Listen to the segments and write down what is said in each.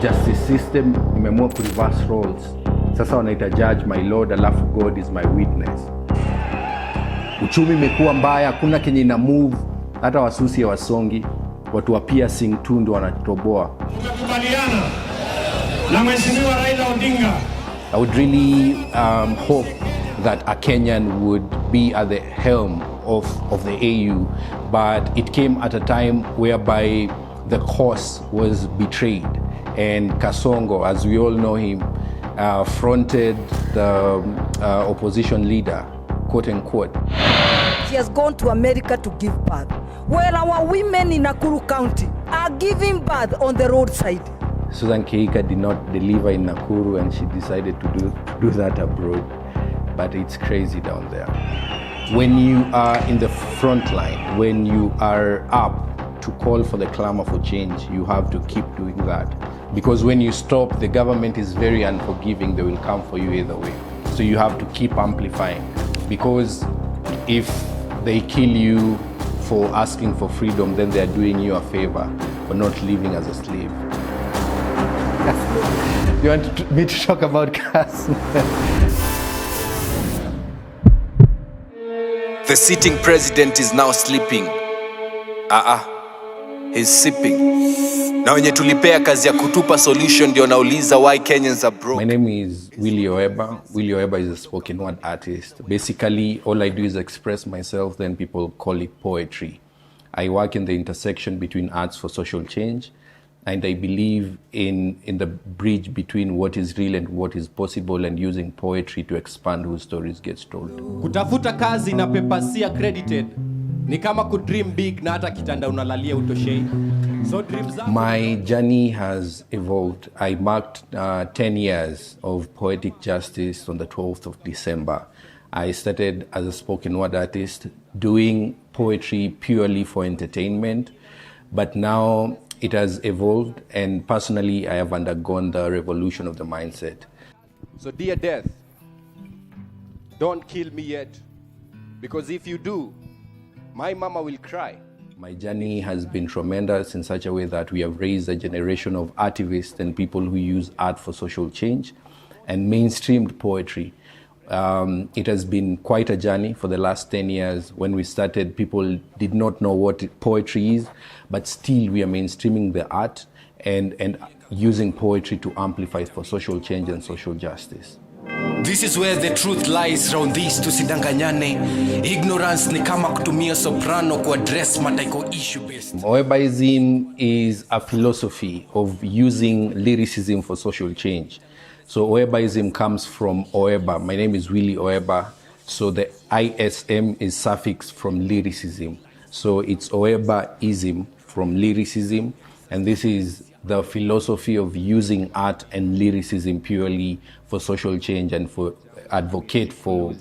justice system imeamua ku reverse roles. Sasa wanaita judge my lord, alafu God is my witness. Uchumi imekuwa mbaya, hakuna kenye ina move, hata wasusi wasongi, watu wa piercing tu ndio wanatoboa. Tumekubaliana na Mheshimiwa Raila Odinga. I would really hope that a Kenyan would be at the helm of the AU, but it came at a time whereby the cause was betrayed, and Kasongo, as we all know him, fronted the opposition leader, quote unquote. He has gone to America to give birth, where our women in Nakuru County are giving birth on the roadside. Susan Keika did not deliver in Nakuru, and she decided to do that abroad. But it's crazy down there. When you are in the front line, when you are up to call for the clamor for change, you have to keep doing that. Because when you stop, the government is very unforgiving. They will come for you either way. So you have to keep amplifying. Because if they kill you for asking for freedom, then they are doing you a favor for not living as a slave. You want me to talk about cars? The sitting president is now sleeping. He's sipping. Na wenye tulipea kazi ya kutupa solution ndio nauliza why Kenyans are broke. My name is Willie Oeba. Willie Oeba is a spoken word artist. Basically, all I do is express myself, then people call it poetry. I work in the intersection between arts for social change, and I believe in the bridge between what is real and what is possible, and using poetry to expand whose stories gets told. Kutafuta kazi na papers accredited ni kama ku dream big na hata kitanda unalalia utoshei. So dreams are... My journey has evolved. I marked 10 years of poetic justice on the 12th of December. I started as a spoken word artist doing poetry purely for entertainment, but now it has evolved, and personally, I have undergone the revolution of the mindset. So dear death, don't kill me yet, because if you do, my mama will cry. My journey has been tremendous in such a way that we have raised a generation of activists and people who use art for social change and mainstreamed poetry. It has been quite a journey for the last 10 years. When we started, people did not know what poetry is, but still we are mainstreaming the art and using poetry to amplify for social change and social justice. This is where the truth lies. Round these tusidanganyane. Ignorance ni kama kutumia soprano ku address mataiko issue based. Oebaism is a philosophy of using lyricism for social change. So Oebaism comes from Oeba. My name is Willie Oeba. So the ISM is suffix from lyricism. So it's Oebaism from lyricism. And this is the philosophy of using art and lyricism purely for social change and for advocate for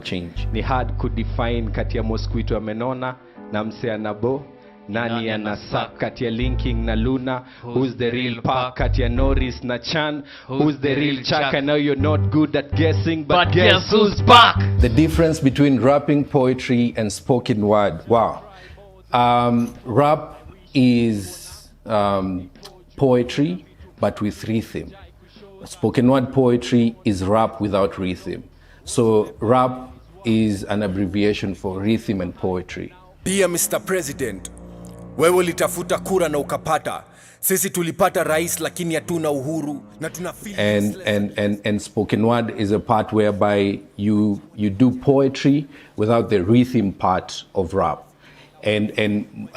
change. Ni hard kudefine kati ya mosquito amenona na mse anabo. Nani anasak kati ya Linking na Luna? Who's the real Park kati ya Norris na Chan? Who's the real Chuck? I know you're not good at guessing, but guess who's back? The difference between rapping, poetry, and spoken word. Wow. Rap is poetry, but with rhythm. Spoken word poetry is rap without rhythm. So rap is an abbreviation for rhythm and poetry. Dear Mr. President, wewe ulitafuta kura na ukapata. Sisi tulipata rais lakini hatuna uhuru na tuna feel. And spoken word is a part whereby you do poetry without the rhythm part of rap. And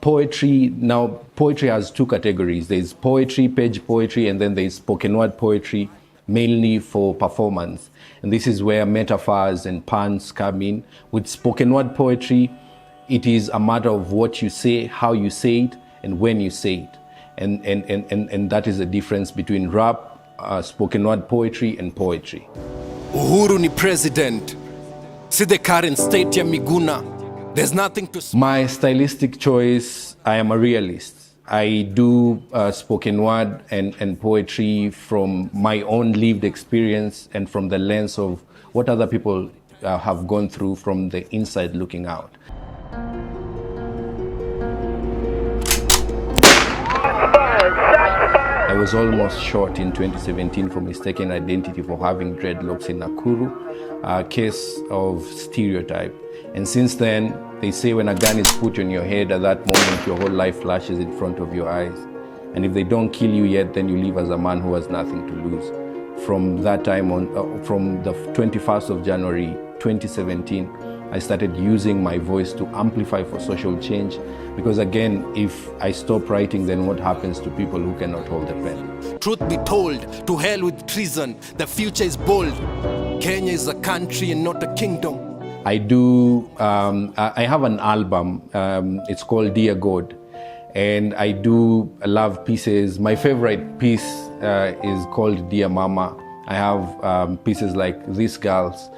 poetry, now poetry has two categories. There's poetry, page poetry, and then there's spoken word poetry, mainly for performance. And this is where metaphors and puns come in. With spoken word poetry, it is a matter of what you say, how you say it, and when you say it. And that is the difference between rap, spoken word poetry, and poetry. Uhuru ni president. See the current state ya Miguna. There's nothing to... My stylistic choice, I am a realist. I do spoken word and poetry from my own lived experience and from the lens of what other people have gone through from the inside looking out. I was almost shot in 2017 for mistaken identity for having dreadlocks in Nakuru, a case of stereotype. And since then, they say when a gun is put on your head, at that moment your whole life flashes in front of your eyes. And if they don't kill you yet, then you live as a man who has nothing to lose. From that time on, from the 21st of January 2017, I started using my voice to amplify for social change. Because again, if I stop writing, then what happens to people who cannot hold the pen? Truth be told, to hell with treason, the future is bold. Kenya is a country and not a kingdom. I have an album, it's called Dear God, and I do love pieces. My favorite piece is called Dear Mama. I have pieces like These Girls.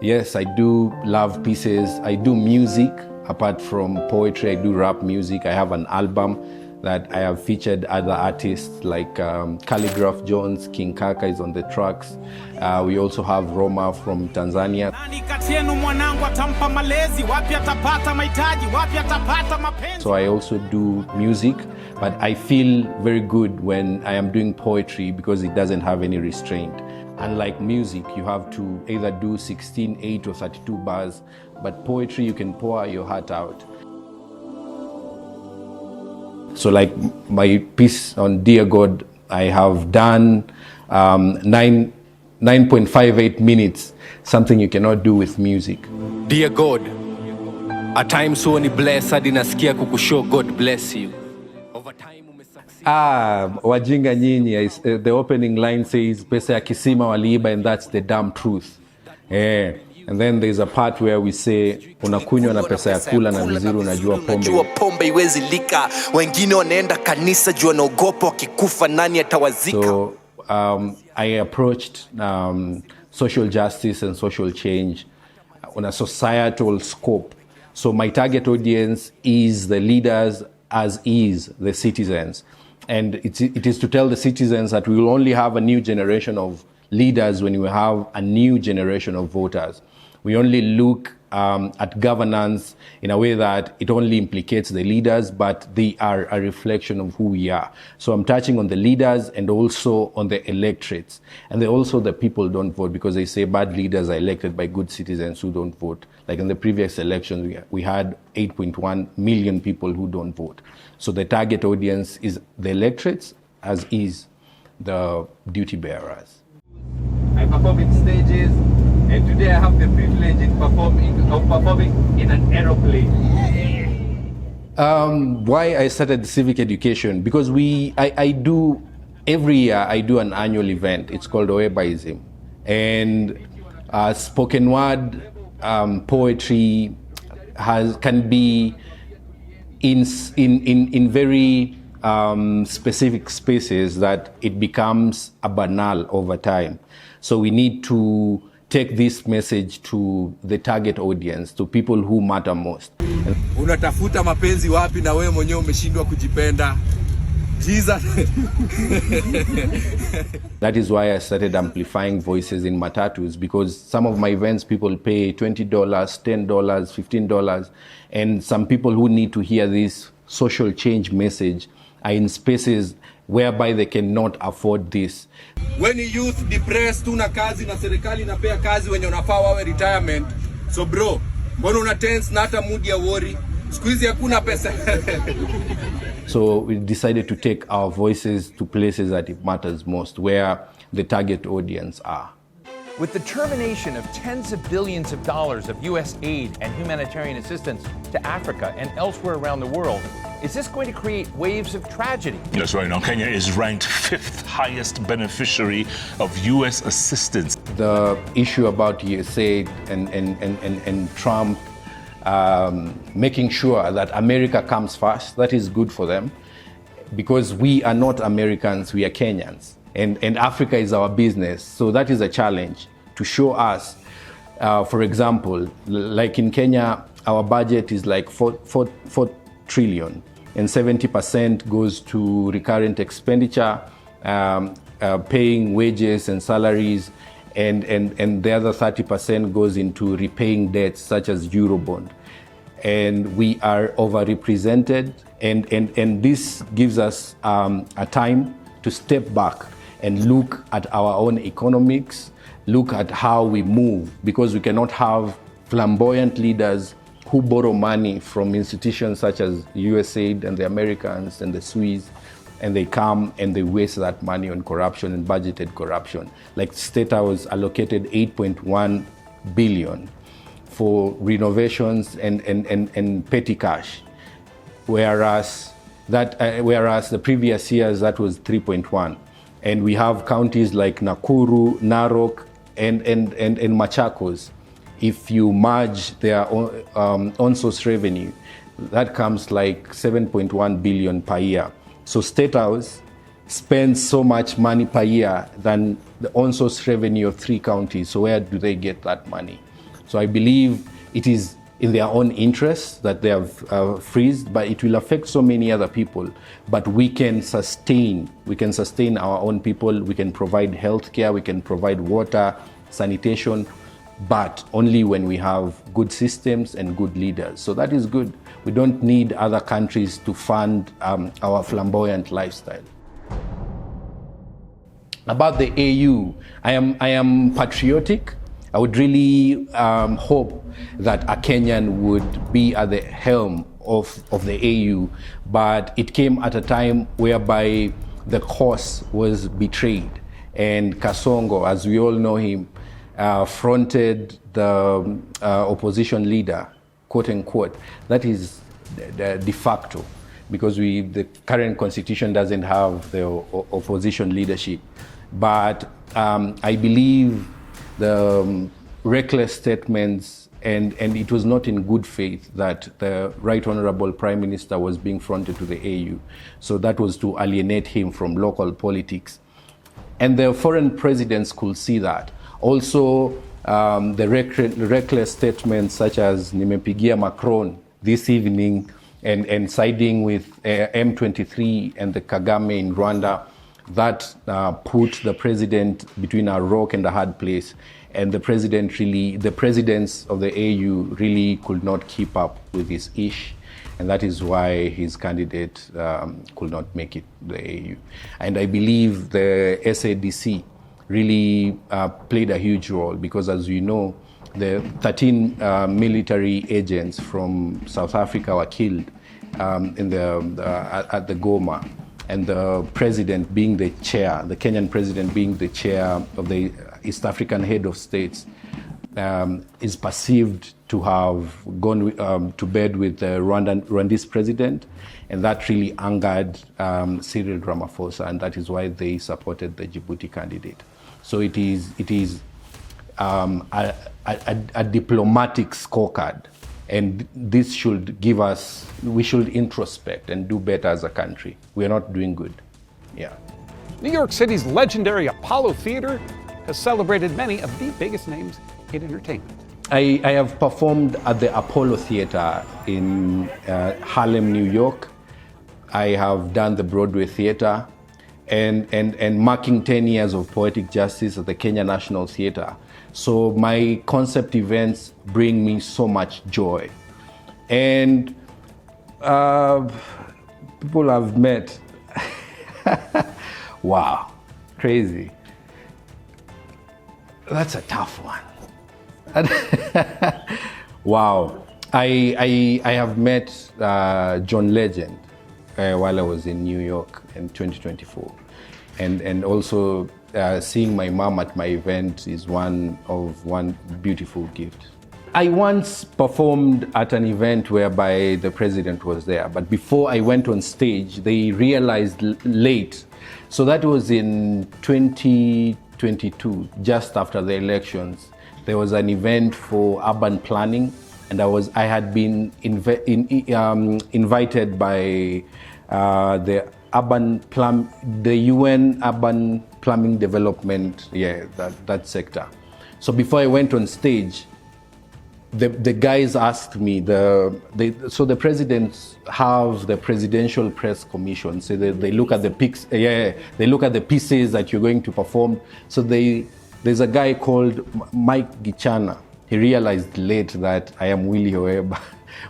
Yes, I do love pieces. I do music, apart from poetry, I do rap music. I have an album that I have featured other artists like Calligraph Jones, King Kaka is on the tracks. We also have Roma from Tanzania. So I also do music, but I feel very good when I am doing poetry because it doesn't have any restraint. Unlike music, you have to either do 16, 8 or 32 bars, but poetry you can pour your heart out. So like my piece on Dear God, I have done 9.58 minutes, something you cannot do with music. Dear God, at times so ni bless hadi nasikia kukushow God bless you. Over time umesucceed. Wajinga nyinyi, the opening line says, pesa ya kisima waliiba, and that's the damn truth. And then there's a part where we say unakunywa na pesa ya kula na vizuri unajua pombe iwezi lika, wengine wanaenda kanisa jua naogopa wakikufa nani atawazika. So I approached social justice and social change on a societal scope. So my target audience is the leaders as is the citizens. And it is to tell the citizens that we will only have a new generation of leaders when we have a new generation of voters. We only look at governance in a way that it only implicates the leaders, but they are a reflection of who we are. So I'm touching on the leaders and also on the electorates. And also the people don't vote because they say bad leaders are elected by good citizens who don't vote. Like in the previous elections, we had 8.1 million people who don't vote. So the target audience is the electorates as is the duty bearers. I perform in stages, and today I have the privilege of performing in an aeroplane. Why I started civic education? Because I do, every year I do an annual event. It's called Oebaism. And spoken word poetry can be in very specific spaces that it becomes a banal over time. So we need to take this message to the target audience, to people who matter most. Unatafuta mapenzi wapi na wewe mwenyewe umeshindwa kujipenda? Jesus. That is why I started amplifying voices in matatus, because some of my events people pay $20, $10, $15, and some people who need to hear this social change message are in spaces whereby they cannot afford this. When youth depressed, tuna kazi na serikali inapea kazi wenye unafaa wawe retirement. So bro, mbona una tense na hata mood ya worry? Siku hizi hakuna pesa. So we decided to take our voices to places that it matters most, where the target audience are. With the termination of tens of billions of dollars of U.S. aid and humanitarian assistance to Africa and elsewhere around the world, is this going to create waves of tragedy? That's right. Now, Kenya is ranked 5th highest beneficiary of U.S. assistance. The issue about USA and Trump making sure that America comes first, that is good for them, because we are not Americans, we are Kenyans. And Africa is our business. So that is a challenge to show us, for example, like in Kenya, our budget is like 4 trillion, and 70% goes to recurrent expenditure, paying wages and salaries, and the other 30% goes into repaying debts such as Eurobond. And we are overrepresented, and this gives us a time to step back and look at our own economics, look at how we move, because we cannot have flamboyant leaders who borrow money from institutions such as USAID and the Americans and the Swiss, and they come and they waste that money on corruption and budgeted corruption. Like State House allocated 8.1 billion for renovations and petty cash, whereas the previous years that was 3.1. And we have counties like Nakuru, Narok, and Machakos. If you merge their on-source revenue, that comes like 7.1 billion per year. So State House spends so much money per year than the on-source revenue of 3 counties. So where do they get that money? So I believe it is in their own interest that they have freezed, but it will affect so many other people. But we can sustain our own people. We can provide healthcare, we can provide water, sanitation, but only when we have good systems and good leaders. So that is good. We don't need other countries to fund our flamboyant lifestyle. About the AU, I am patriotic. I would really hope that a Kenyan would be at the helm of the AU, but it came at a time whereby the cause was betrayed. And Kasongo, as we all know him, fronted the opposition leader, quote unquote. That is the de facto, because the current constitution doesn't have the opposition leadership. But I believe the reckless statements, and it was not in good faith that the Right Honorable Prime Minister was being fronted to the AU. So that was to alienate him from local politics. And the foreign presidents could see that. Also, the reckless statements such as Nimepigia Macron this evening and siding with M23 and the Kagame in Rwanda, that put the president between a rock and a hard place. And the presidents of the AU really could not keep up with his ish. And that is why his candidate could not make it the AU. And I believe the SADC really played a huge role, because as you know, the 13 military agents from South Africa were killed at the Goma. And the president being the chair, the Kenyan president being the chair of the East African head of states, is perceived to have gone to bed with the Rwandese president, and that really angered Cyril Ramaphosa, and that is why they supported the Djibouti candidate. So it is a diplomatic scorecard, and this should give us, we should introspect and do better as a country. We are not doing good. Yeah. New York City's legendary Apollo Theater has celebrated many of the biggest names in entertainment. I have performed at the Apollo Theater in Harlem, New York. I have done the Broadway Theater, and marking 10 years of poetic justice at the Kenya National Theater. So my concept events bring me so much joy. And people I've met, wow, crazy. That's a tough one. Wow. I have met John Legend while I was in New York in 2024. And also seeing my mom at my event is one beautiful gift. I once performed at an event whereby the president was there, but before I went on stage, they realized late. So that was in 2022, just after the elections. There was an event for urban planning, and I had been invited by the UN Urban Plumbing Development, that sector. So before I went on stage, the guys asked me, so the presidents have the Presidential Press Commission, so they look at the pics, they look at the pieces that you're going to perform. So there's a guy called Mike Gichana. He realized late that I am Willie Oeba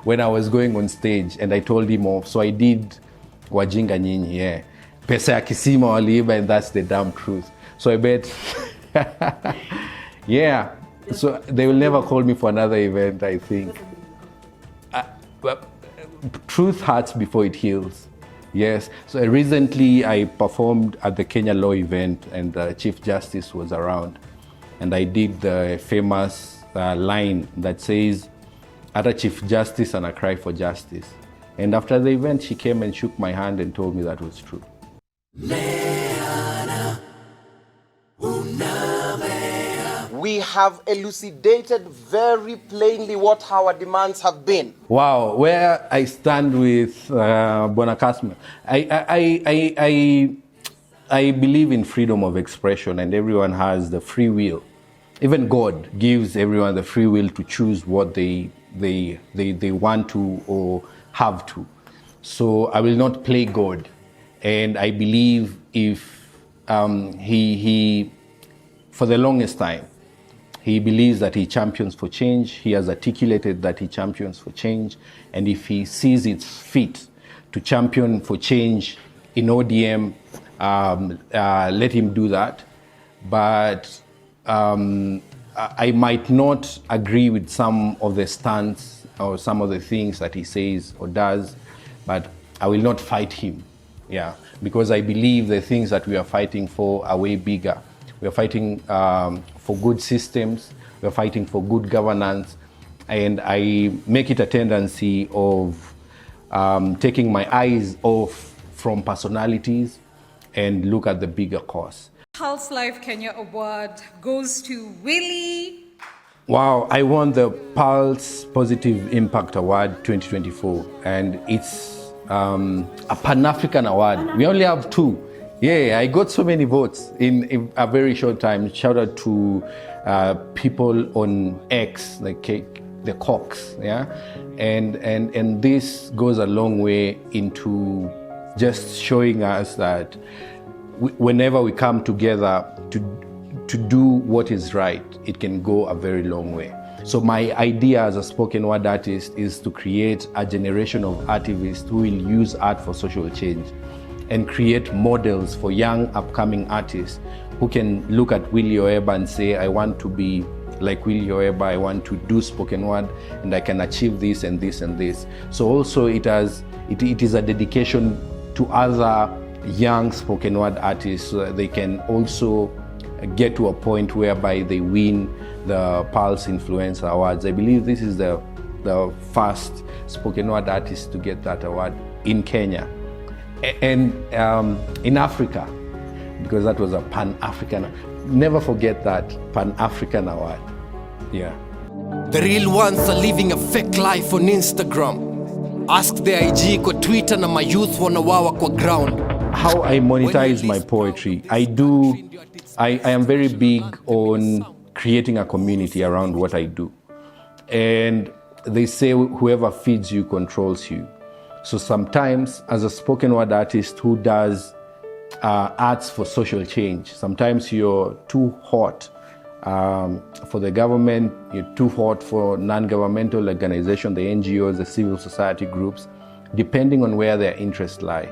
when I was going on stage, and I told him off. So I did Wajinga Nyinyi, pesa ya kisima waliiba, and that's the damn truth. So I bet, yeah. So they will never call me for another event, I think. But truth hurts before it heals. Yes. So recently I performed at the Kenya Law event, and the Chief Justice was around. And I did the famous line that says, "Ata Chief Justice and I cry for justice." And after the event, she came and shook my hand and told me that was true. We have elucidated very plainly what our demands have been. Wow, where I stand with Bonacasma. I believe in freedom of expression, and everyone has the free will. Even God gives everyone the free will to choose what they want to or have to. So I will not play God. And I believe if he for the longest time, he believes that he champions for change. He has articulated that he champions for change. And if he sees it fit to champion for change in ODM, let him do that. But I might not agree with some of the stance or some of the things that he says or does, but I will not fight him. Yeah, because I believe the things that we are fighting for are way bigger. We are fighting for good systems. We are fighting for good governance. And I make it a tendency of taking my eyes off from personalities and look at the bigger cause. Pulse Life Kenya Award goes to Willie. Wow, I won the Pulse Positive Impact Award 2024, and it's a Pan-African award. We only have 2. Yeah, I got so many votes in a very short time. Shout out to people on X, like the Cox, yeah? And this goes a long way into just showing us that whenever we come together to do what is right, it can go a very long way. So my idea as a spoken word artist is to create a generation of artists who will use art for social change and create models for young upcoming artists who can look at Willie Oeba and say, I want to be like Willie Oeba, I want to do spoken word, and I can achieve this and this and this. So also it is a dedication to other young spoken word artists so that they can also get to a point whereby they win the Pulse Influencer Awards. I believe this is the first spoken word artist to get that award in Kenya. And in Africa, because that was a Pan-African, never forget that Pan-African award. Yeah. The real ones are living a fake life on Instagram. Ask the IG kwa Twitter na mayouth wanawawa kwa ground. How I monetize my poetry, I am very big on creating a community around what I do. And they say whoever feeds you controls you. So sometimes as a spoken word artist who does arts for social change, sometimes you're too hot for the government, you're too hot for non-governmental organizations, the NGOs, the civil society groups, depending on where their interests lie.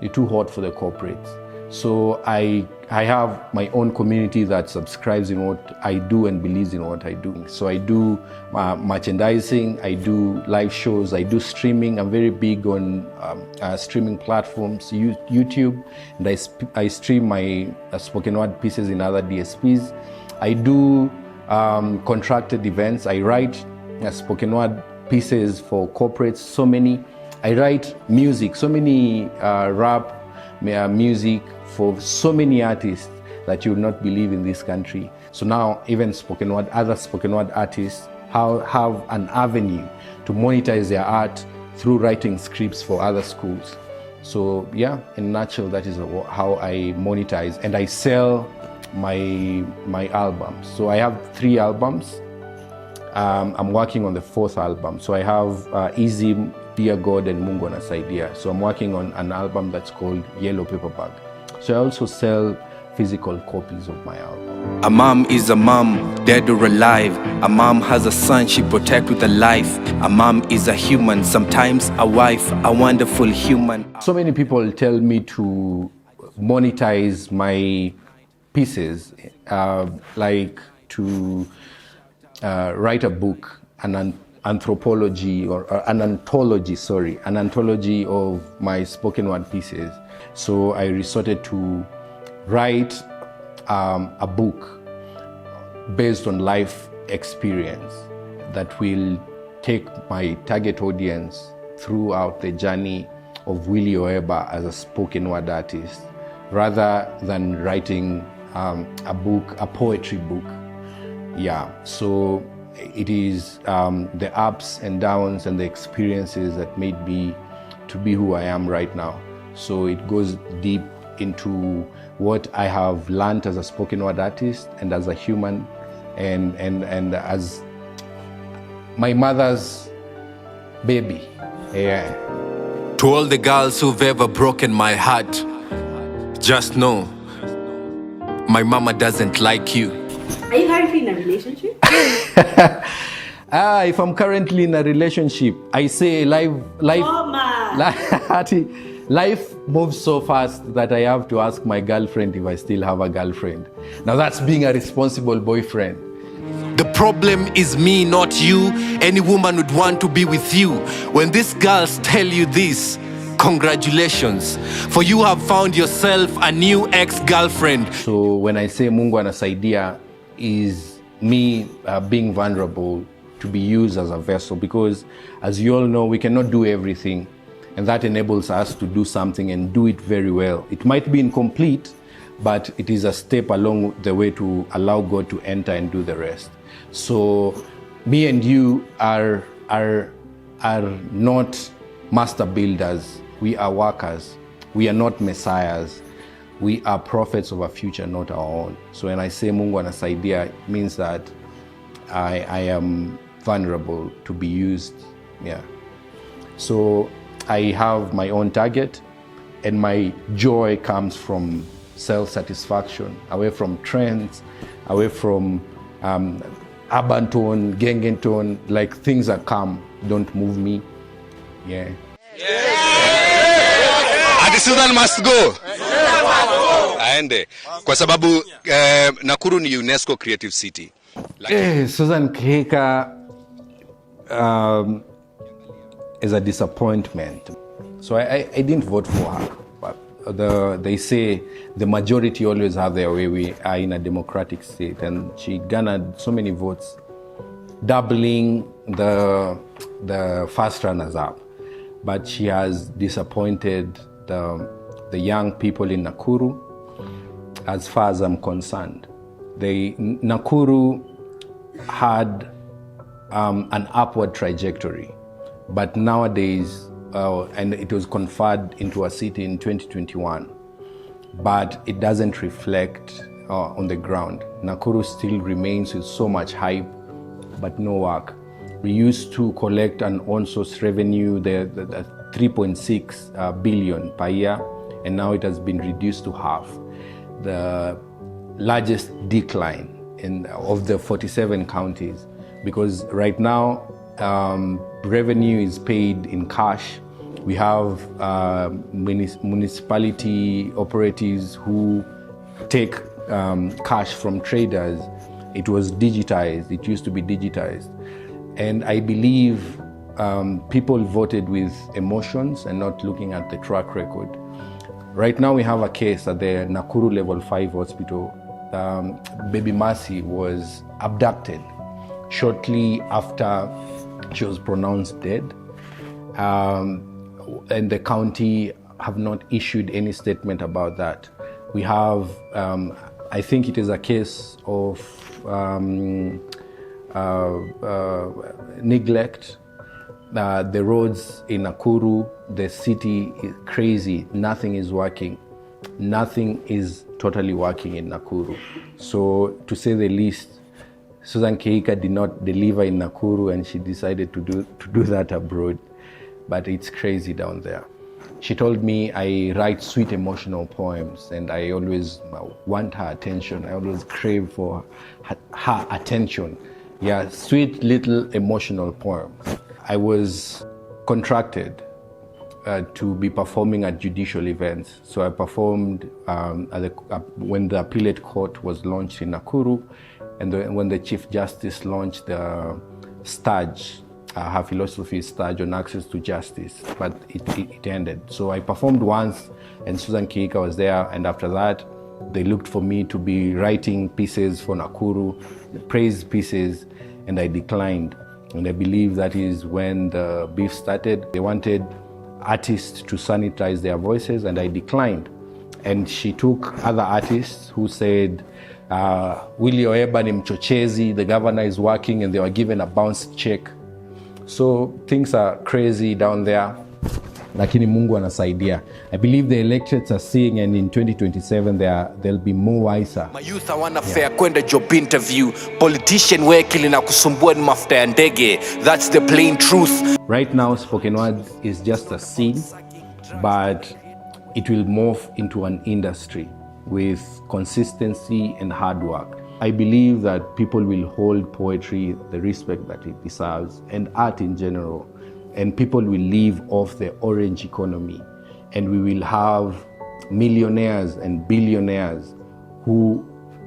You're too hot for the corporates. So I have my own community that subscribes in what I do and believes in what I do. So I do merchandising, I do live shows, I do streaming. I'm very big on streaming platforms, YouTube, and I stream my spoken word pieces in other DSPs. I do contracted events. I write spoken word pieces for corporates, so many. I write music, so many rap music for so many artists that you will not believe in this country. So now even spoken word, other spoken word artists have an avenue to monetize their art through writing scripts for other schools. So yeah, in a nutshell, that is how I monetize, and I sell my albums. So I have 3 albums. I'm working on the 4th album. So I have Easy, Dear God, and Mungu Anasaidia. So I'm working on an album that's called Yellow Paper Bag. So I also sell physical copies of my album. A mom is a mom, dead or alive. A mom has a son she protects with a life. A mom is a human, sometimes a wife, a wonderful human. So many people tell me to monetize my pieces, like to write a book, an anthology of my spoken word pieces. So I resorted to write a book based on life experience that will take my target audience throughout the journey of Willie Oeba as a spoken word artist, rather than writing a poetry book. Yeah, so it is the ups and downs and the experiences that made me to be who I am right now. So it goes deep into what I have learned as a spoken word artist and as a human, and as my mother's baby. Yeah. To all the girls who've ever broken my heart, just know my mama doesn't like you. Are you currently in a relationship? If I'm currently in a relationship, I say life moves so fast that I have to ask my girlfriend if I still have a girlfriend. Now that's being a responsible boyfriend. The problem is me, not you. Any woman would want to be with you. When these girls tell you this, congratulations, for you have found yourself a new ex-girlfriend. So when I say Mungu anasaidia, is me being vulnerable to be used as a vessel, because as you all know, we cannot do everything, and that enables us to do something and do it very well. It might be incomplete, but it is a step along the way to allow God to enter and do the rest. So me and you are not master builders. We are workers. We are not messiahs. We are prophets of a future, not our own. So when I say Mungu anasaidia, it means that I am vulnerable to be used. Yeah. So I have my own target, and my joy comes from self-satisfaction, away from trends, away from urban tone, gangen tone, like things that come don't move me. Yeah. Ati Susan must go. Aende. Kwa sababu Nakuru ni UNESCO Creative City. Susan Kehika is a disappointment. So I didn't vote for her. But they say the majority always have their way. We are in a democratic state, and she garnered so many votes, doubling the first runners up. But she has disappointed the young people in Nakuru, as far as I'm concerned. Nakuru had an upward trajectory, but nowadays, and it was conferred into a city in 2021, but it doesn't reflect on the ground. Nakuru still remains with so much hype, but no work. We used to collect an on-source revenue, the 3.6 billion per year, and now it has been reduced to half. The largest decline of the 47 counties, because right now revenue is paid in cash. We have municipality operatives who take cash from traders. It was digitized. It used to be digitized. And I believe people voted with emotions and not looking at the track record. Right now we have a case at the Nakuru Level 5 hospital. Baby Mercy was abducted shortly after she was pronounced dead. And the county have not issued any statement about that. We have, I think it is a case of neglect. The roads in Nakuru, the city is crazy. Nothing is working. Nothing is totally working in Nakuru. So to say the least, Susan Kehika did not deliver in Nakuru, and she decided to do that abroad. But it's crazy down there. She told me I write sweet emotional poems, and I always want her attention. I always crave for her attention. Yeah, sweet little emotional poems. I was contracted to be performing at judicial events. So I performed when the appellate court was launched in Nakuru, and when the Chief Justice launched the stage, her philosophy stage on access to justice, but it ended. So I performed once, and Susan Kiika was there, and after that, they looked for me to be writing pieces for Nakuru, praise pieces, and I declined. And I believe that is when the beef started. They wanted artists to sanitize their voices, and I declined. And she took other artists who said, Willie Oeba ni mchochezi, the governor is working, and they were given a bounce check. So things are crazy down there. Lakini Mungu anasaidia. I believe the electorates are seeing, and in 2027 they'll be more wiser. My youth hawana fair kwenda job interview. Politician wekili na kusumbua ni mafuta ya ndege. That's the plain truth. Right now, spoken word is just a scene, but it will morph into an industry with consistency and hard work. I believe that people will hold poetry the respect that it deserves, and art in general. And people will live off the orange economy, and we will have millionaires and billionaires who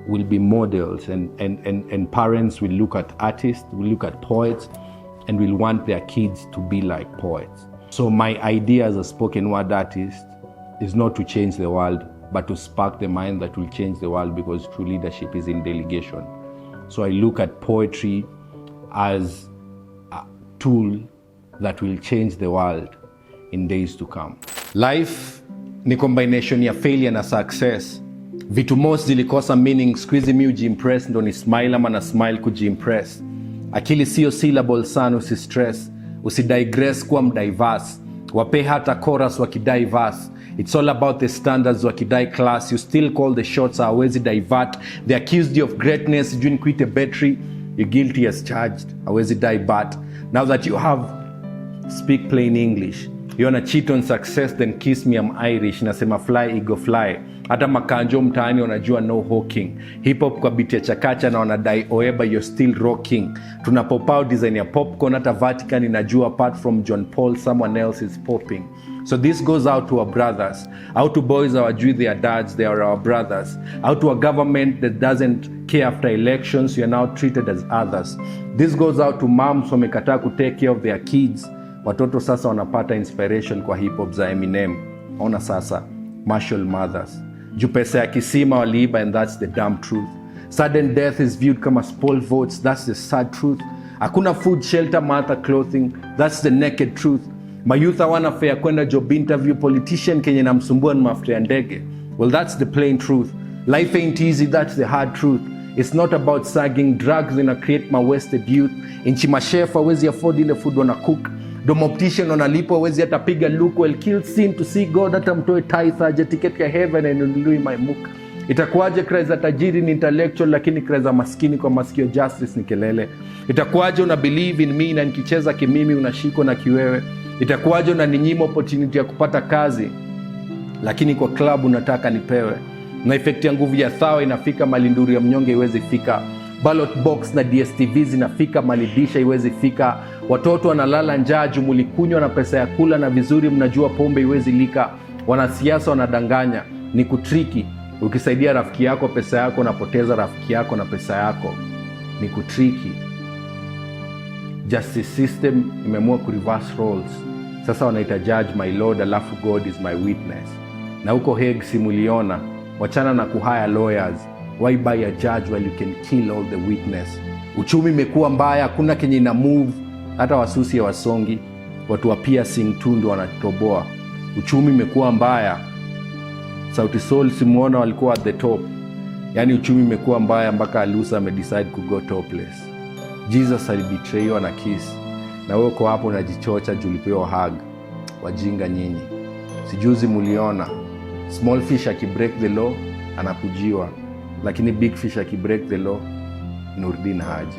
will be models, and parents will look at artists, will look at poets, and will want their kids to be like poets. So my idea as a spoken word artist is not to change the world, but to spark the mind that will change the world, because true leadership is in delegation. So I look at poetry as a tool that will change the world in days to come. Life ni combination ya failure na success. Vitu most zilikosa meaning, squeeze mi ujiimpress, ndo ni smile ama na smile kujiimpress. Akili sio syllable sana, usistress, usidigress kuwa mdiverse. Wape hata chorus wakidai verse. It's all about the standards wakidai class. You still call the shots, hawezi divert. They accused you of greatness, you didn't quit a battery. You're guilty as charged, hawezi die but. Now that you have speak plain English. You wanna cheat on success, then kiss me, I'm Irish. Nasema fly, ego fly. Hata makanjo mtaani wanajua no hawking. Hip hop kwa beat ya chakacha na wanadai Oeba, you're still rocking. Tunapopao design ya popcorn, hata Vatican inajua apart from John Paul, someone else is popping. So this goes out to our brothers. Out to boys hawajui their dads, they are our brothers. Out to a government that doesn't care after elections, you are now treated as others. This goes out to moms wamekataa ku take care of their kids. Watoto sasa wanapata inspiration kwa hip hop za Eminem. Ona sasa, martial mothers. Juu pesa ya kisima waliiba, and that's the damn truth. Sudden death is viewed kama spoil votes, that's the sad truth. Hakuna food, shelter, mata, clothing, that's the naked truth. Mayouth hawana fair kwenda job interview, politician kenye namsumbua ni mafuta ya ndege. Well, that's the plain truth. Life ain't easy, that's the hard truth. It's not about sagging, drugs in a create my wasted youth. Inchi mashef hawezi afford ile food wana cook. Domoptician wanalipwa hawezi hata piga look, well kill sin to see God, hata mtoe tithe aje ticket ya heaven and unului my mook. Itakuwaje cry za tajiri ni intellectual, lakini cry za maskini kwa masikio justice ni kelele. Itakuwaje una believe in me na nikicheza kimimi unashikwa na kiwewe. Itakuwaje unaninyima opportunity ya kupata kazi, lakini kwa club unataka nipewe. Na effect ya nguvu ya thawa inafika malinduri ya mnyonge iwezi fika. Ballot box na DSTV zinafika malidisha iwezi fika. Watoto wanalala njaa juu mulikunywa na pesa ya kula, na vizuri mnajua pombe iwezi lika. Wanasiasa wanadanganya, ni kutriki. Ukisaidia rafiki yako pesa yako, napoteza rafiki yako na pesa yako. Ni kutriki. Justice system imeamua ku reverse roles. Sasa wanaita judge my lord, alafu God is my witness. Na huko Hague simuliona, wachana na kuhire lawyers. Why buy a judge while you can kill all the witness? Uchumi imekuwa mbaya, hakuna kenye ina move. Hata wasusi ya wasongi, watu wa piercing tu ndo wanatoboa. Uchumi imekuwa mbaya. Sauti Sol simuona walikuwa at the top. Yani uchumi imekuwa mbaya mpaka Alusa amedecide ku go topless. Jesus alibetrayiwa na kiss. Na wewe uko hapo unajichocha juu ulipewa hug. Wajinga nyinyi. Sijuzi muliona small fish akibreak the law anakujiwa, lakini big fish akibreak the law Nurdin Haji.